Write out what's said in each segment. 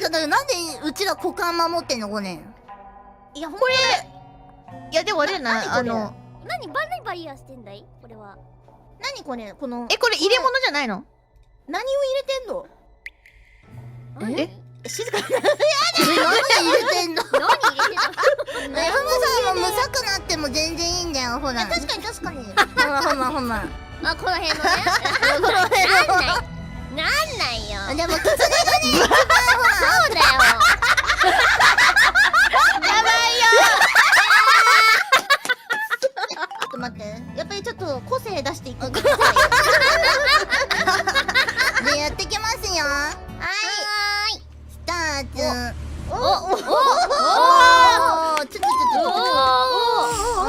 なんでうちら股間守ってんのこれ。いや、これいやでもあれな、何バリアしてんだいこれは。何これ、このこれ入れ物じゃないの？何を入れてんの？静かに何入れてんの？何入れてんの？ふむさんもむさくなっても全然いいんだよ、ほら。確かに確かに。ほら。あ、この辺のね。なんないよ。でも、キツネがね、一番ほら。そうだよ。やばいよ。ちょっと待って、やっぱりちょっと個性出していこうか。で、やってきますよ。はーい。スタート。お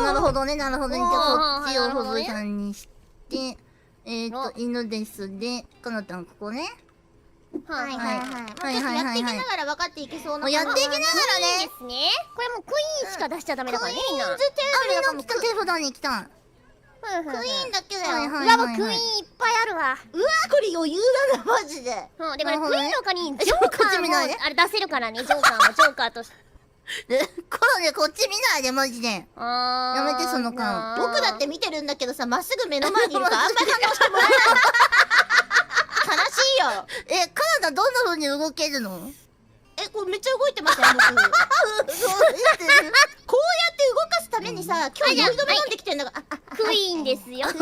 なるほどね、なるほどね。じゃあ、こっちをふぶさんにして、犬ですで、かなたんここね。はい。やっていきながら分かっていけそうな。やっていきながらね。ですね。これもうクイーンしか出しちゃダメだからね、みんな。みんな来た、手札に来た。クイーンだけだよ。うわ、もうクイーンいっぱいあるわ。うわ、これ余裕だな、マジで。で、これクイーンの他にジョーこっカーもち見ないであれ出せるからね、ジョーカーとして。コロね、こっち見ないで、マジで。やめて、その顔。僕だって見てるんだけどさ、まっすぐ目の前にいるからあんまり反応してもらえない。悲しいよ。カナダどんな風に動けるの？これめっちゃ動いてますよ、僕。こうやって動かすためにさ、今日酔い止め飲んできてんだから。クイーンですよ、クイ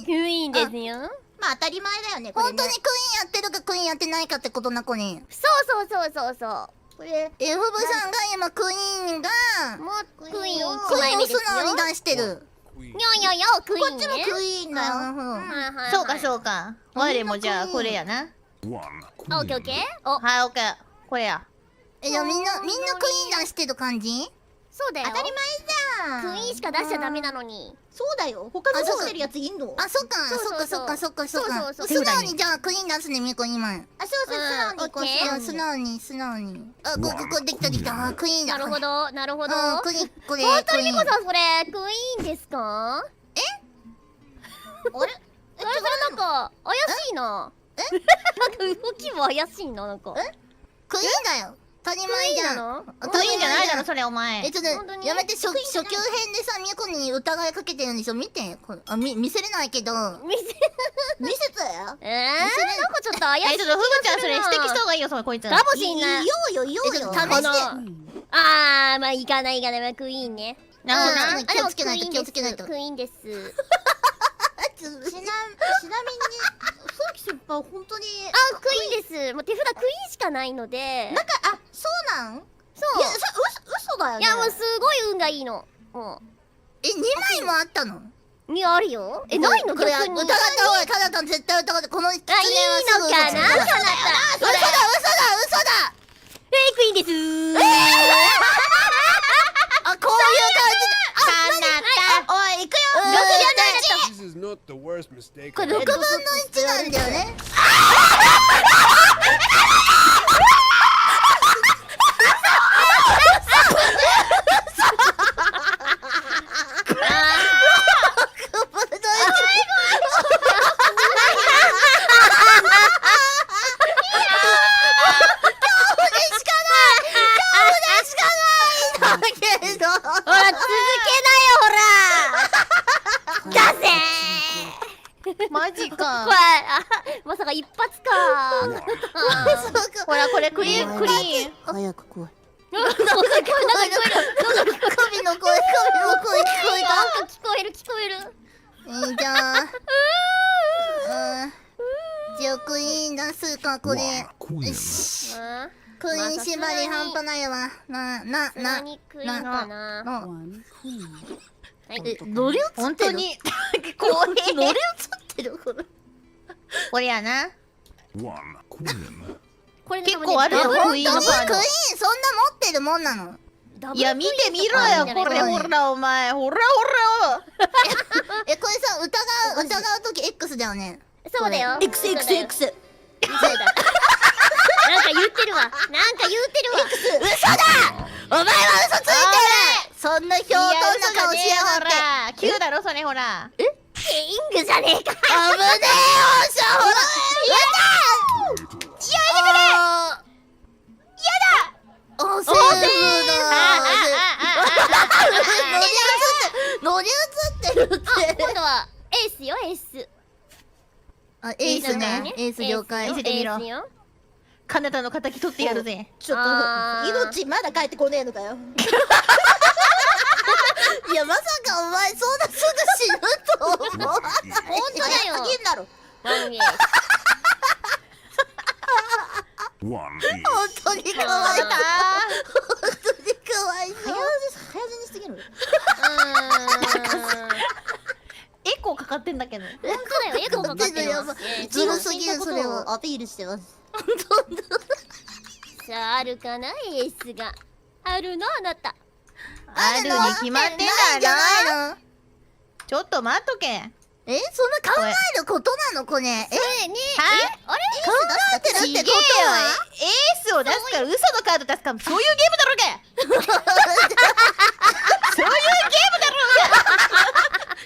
クイーン。ーンですよ。まあ当たり前だよね、これね。本当にクイーンやってるかクイーンやってないかってことな、これ。そうこれ、フブさんが今クイーンが、もうクイーン1クイーンを枚目ですよ。素直に出してる。にょクイーンね。こっちもクイーンだよ。なるほど。そうかそうか。我もじゃあこれやな。オッケーオッケー。お、はい、オッケー。これや。じゃあみんなクイーン出してる感じ？そうだよ。当たり前じゃん。クイーンしか出しちゃダメなのに。そうだよ。他の出してるやついんの？あ、そっか。素直にじゃあクイーン出すね、みこ今。そう、素直にこうしよう。素直に。あ、こできた。あ、クイーンだ。なるほど。これ。本当にみこさんそれクイーンですか？あれ？それなんか怪しいな。なんか動きも怪しいな、なんか。クイーンだよ。当たり前じゃん。クイーンじゃないだろ、それお前。ちょっとやめて、初級編でさ、みこに疑いかけてるんでしょ。見て。見せれないけど。見せたよ。なんかちょっと怪しい。ちょっとふぶちゃんそれ指摘した方がいいよ、こいつ。かもしんない。いようよ。試して。まあいかないクイーンね。なるほど。気をつけないと。クイーンです。ちなみに、風紀先輩本当に。クイーンです。もう手札クイーンしかないので。そうなん？そう。いや、嘘だよね。いや、もうすごい運がいいの。2枚もあったの？あるよ。ないの？これ疑った方がいい。カナタン絶対疑って、このキツネはすぐいいのかな？カナタン。嘘だ。クイーンです。あ、こういう感じで。おい、行くよ。これ6分の1なんだよね。マジか。まさか一発か。ほら、これクリーン。早く来い。首の声首の声聞こえた。なんか聞こえる。じゃあクイーン出すか、これ。よし。クイーン縛り半端ないわ。何クイーンかな。乗り移ってる。本当に。乗り移ってる。これやな。結構あるよ、クイーンのカード。クイーンそんな持ってるもんなの？いや、見てみろよ、これほら、お前。ほら。これさ、疑うとき X だよね。そうだよ。X。なんか言ってるわ。嘘だ！お前は嘘ついてる！そんなひょうとんな顔しやがって。 9だろ、それほら。キングじゃねえか。危ねえよ、ほら。やったー！やめてくれ！るって。今度はエースよエース。あ、エースね。エース了解。見せてみろエースよ。カナタの敵取ってやるぜ。ちょっあーと命まだ帰ってこねえのかよ。いや、まさかお前そんなすぐ死ぬと思わない。本当だよ。すぎんだろ。ワンエース。本当にかわいそう。本当にかわいそう。早死にすぎる。エコーかかってんだけど。本当だよエコーかかってるやばわ。ずるすぎるそれは。アピールしてます。さああるかなエースが。あるのあなた。あるに決まってんないんじゃだないろ。の？ちょっと待っとけ。え、そんな考えることなのこれ？え、ねはい。あれ考えてるってこちげえよ。エースを出すから嘘のカード出すからそういうゲームだろうが。そういうゲームだろ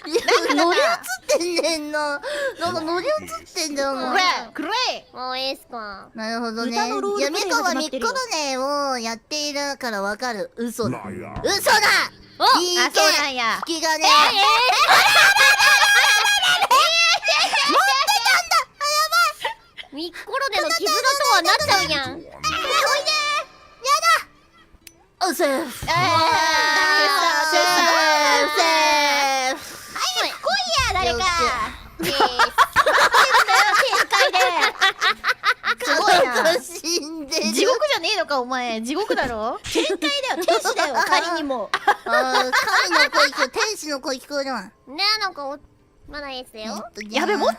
と？いや、乗り移ってんねんな。なんか乗り移ってんだようが。な。くれもうエースか。なるほどね。歌のロールいや、ミプレイがコはミッコ始まってるよロネをやっているからわかる。嘘だ。嘘だ。おいいあ、そうなんや。気がね。ミッコロネの傷のとはなっちゃうやん。おセーフ。セーフ誰か。エース。すごいな。死んでる。地獄じゃねえのかお前。地獄だろ。天使だよ、仮にも。あー、神の声聞こえ、天使の声聞こえるわ。ねえなんかまだエースだよ。やべ、も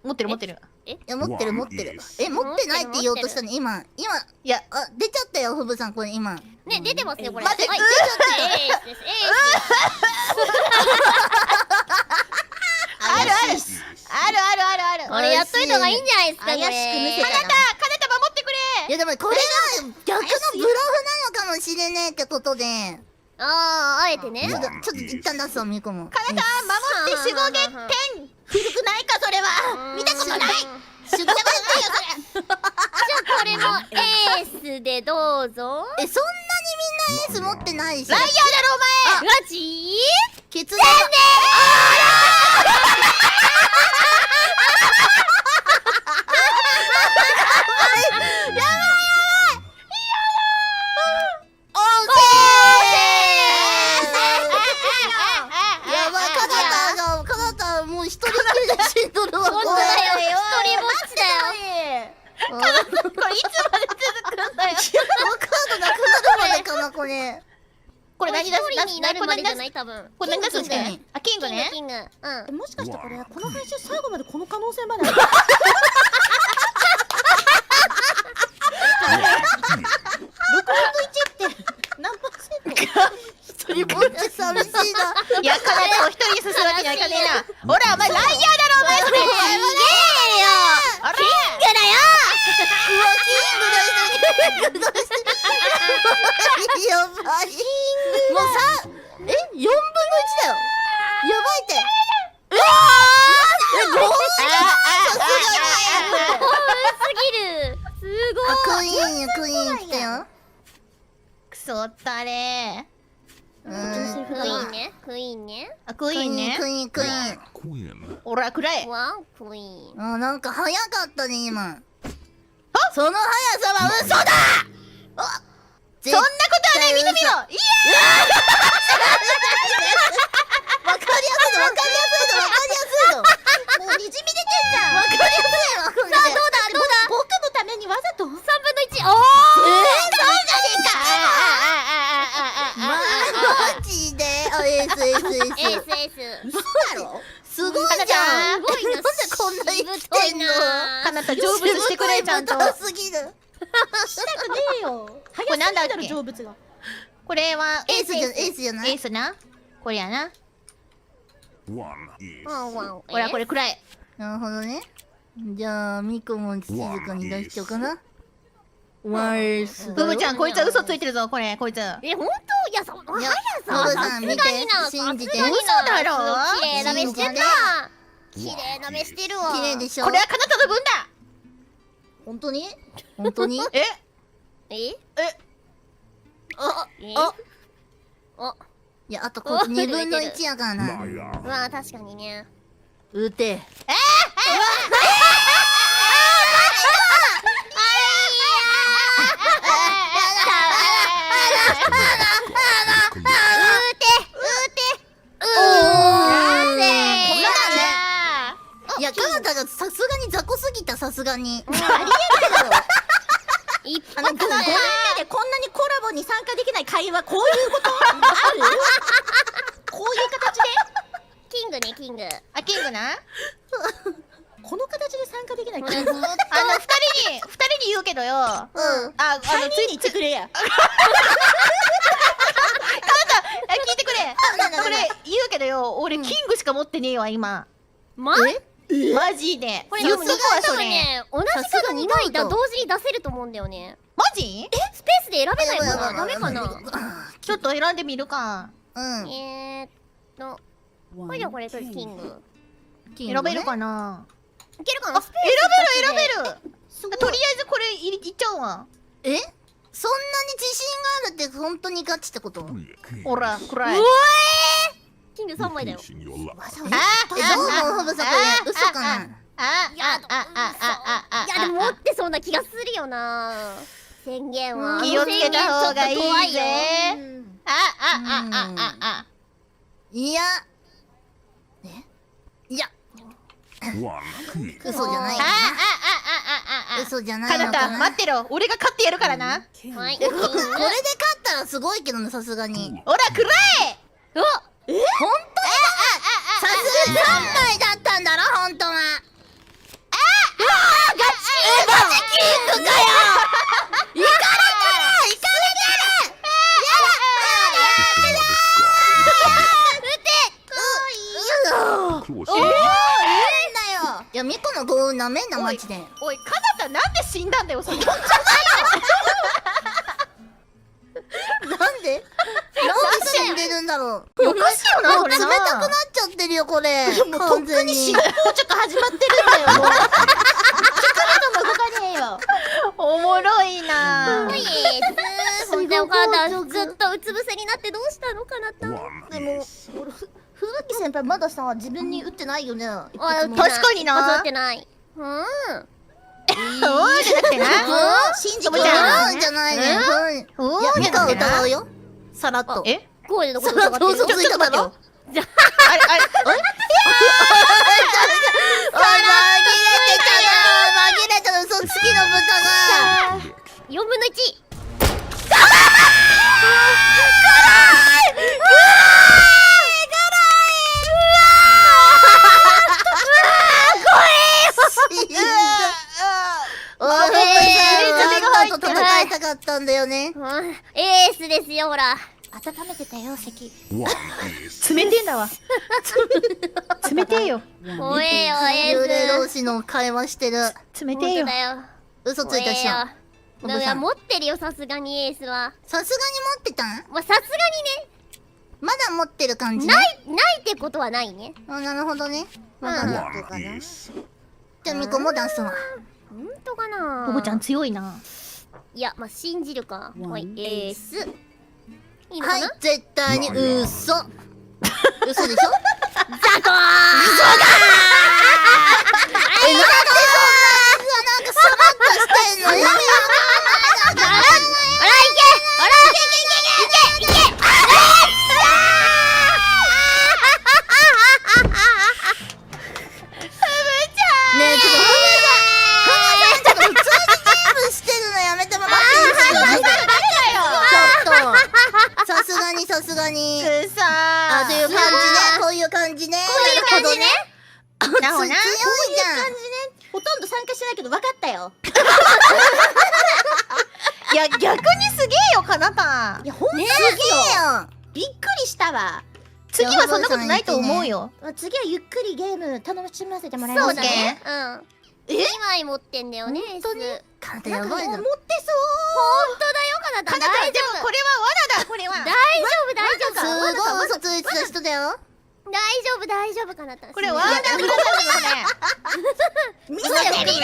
持ってる持ってる。いや、持ってる持ってる。え、持ってないって言おうとしたの今。いや、あ、出ちゃったよ、ふぶさん、これ今。ね出てますよこれ。待ってはい出ちゃったエースですエあるある。あるあるあるある。ース。これやっといた方がいいんじゃないですかこれ。怪しく見せたカナタ守ってくれ。いや、でもこれが逆のブロフなのかもしれねえってことで。あああえてね。ちょっと一旦出すわ、みこも。カナタ守って守護月点。古くないか、それは。見たことない。守護じゃあこれもエースでどうぞ。え、そんなにみんなエース持ってないし。ライアーだろお前。ガチキツネ。やばい、カナタもう一人きりで死んどるわ。本当だよ一人ぼっちだよ。これいつまで続くんだよ。カードなくなるまでかな、これ。これ何出す一人になるまでじゃない多分。これ何出すんですかキングね。あ、キングね。キングうん。もしかしてこれ、この配信最後までこの可能性まである。何パーセント？一人ぼっち寂しいな。いや、カナタを一人に進むわけにはいかねえな。ほら、お前ライアーだろお前それ。あれ。やばい。もう3、4分の1だよ。やばいって。うわすぎる。すごい。クイーン、クイーン来たよ。クソったれ。クイーンねクイーンね。あ、クイーンね。クイーン、クイーン。ほら、くらえ。ワンクイーン。あ、なんか早かったね、今。その速さは嘘だ。そんなことはない、見てみろ。いやわかりやすいの、わかりやすいの、わかりやすいの。もうにじみ出てんじゃん。わかりやすいわ、これ。さあどうだ僕のためにわざと。3分の1。おお。マジで。あ、エース、エース、エース。エースエース。嘘だろ。すごいじゃん。すごいな。なんでこんな生きてんの。カナタ成仏してくれ、ちゃんと。しぶといすぎる。したくねえよ。早これなんだっけすぎる成仏が。これはエースじゃ、エースじゃない。エースな。これやな。ワンワン。ほら、これくらえ。なるほどね。じゃあ、ミコも静かに出しちゃおうかな。ワンエースだよ。ブブちゃん、こいつは嘘ついてるぞ、これ、こいつ。え、本当？いや、そのいや速さ。ブブさん見てさすがにな。信じてさすがにな嘘だろ綺麗な目してんな。綺麗な目してるわ。綺麗でしょ。これはカナタの分だ。本当に？本当に。え、え？え、え？あ、え？あ、お。いや、あとこう2分の1やからな。まあ確かにね。打て。いや、かなたがさすがに雑魚すぎた、さすがに。ありえないだろ。一5年目発だよ。でこんなにコラボに参加できない会話、こういうことある？こういう形でキングね、キング。あ、キングな。この形で参加できない会話。二人に言うけどよ。あ、3人に言ってくれや。聞いてくれ。これ言うけどよ。俺キングしか持ってねえわ今。ママジで。これ言っとくわ多それ。分ね、同じ数2枚同時に出せると思うんだよね。マジ？スペースで選べないかな？ダメかな？ちょっと選んでみるか。うん。これじゃこれとりキング。選べるかな。いけるかな？選べる。とりあえずこれいっちゃうわ。え、そんなに自信があるって本当にガチってこと？ほら、暗い。キング3枚だよ。どうもホブさん、これ嘘かな？いやでも持ってそうな気がするよな。宣言は。気をつけた方がいいぜ。いや、いや、嘘じゃないかな。嘘じゃないかなたのかな。待ってろ。俺が勝ってやるからな。はい。これで勝ったらすごいけどね、さすがに。ほら、暗い。うわ本当にさすがに3枚だったんだろ、本当は。ガチキングかよ。いかれてる。いや、ミコの幸運なめんな、マジで。おい、かなたなんで死んだんだよ、それ。なんで死んでるんだろう。おかしいよな、それな。冷たくなっちゃってるよ、これ。完全に。もうちょっと始まってるんだよ。もう。動かねえよ。おもろいな。ほんでお母さんずっとうつ伏せになってどうしたのかなた。でも、ふぶき先輩まださ、自分に打ってないよね。確かにな。数ってない。おーじゃなくてな。信じじゃないね。おいや、ミカはーじゃなくてな。疑うよ。さらっと。え？こういうのこさらっと嘘ついただろ。あれ、あれ、紛れたの、嘘つきの豚が。 4分の1。戦いたかったんだよね。エースですよほら。温めてたよ、席。冷てんだわ。冷てえよ。怖えよエ幽霊同ース。士の会話してる。冷てえよ。だよ。嘘ついたしょ。だから持ってるよさすがにエースは。さすがに持ってたん？まあさすがまだ持ってる感じにね。ね。ないってことはないね。あ、なるほどね。まだうん持ってるかな。じゃあミコも出すわ。ほんとかな。ボボちゃん強いな。いやまあ信じるか。はいエース。いいのかな。、はい絶対に嘘。嘘でしょ？ザコー。なんでそんななんかサバッとしてんの？やめろ。あらいけ。あらいけいけいけいけ。ねえ、ちょっと花さんちょっと普通にゲームしてるのやめてもらっていいですか？ちょっとさすがにさすがに。くさあ、という感じね。こういう感じね。こういう感じね。なほな。強いじゃん。ほとんど参加してないけど分かったよ。いや、逆にすげえよ、かなた。いや、ほんとねすえ、げえよ。よ。びっくりしたわ。次はそんなことないと思うよ。次はゆっくりゲーム楽しませてもらいますそうだね。うん。2枚持ってんだよね。エース。本当にカナタなんか持ってやばいな。そう。本当だよかなた。かなた、大丈夫。でもこれは罠だ、これは。大丈夫大丈夫。すごい嘘ついてた人だよ。大丈夫大丈夫かなた。これ罠だ、これ。見せてみろよ。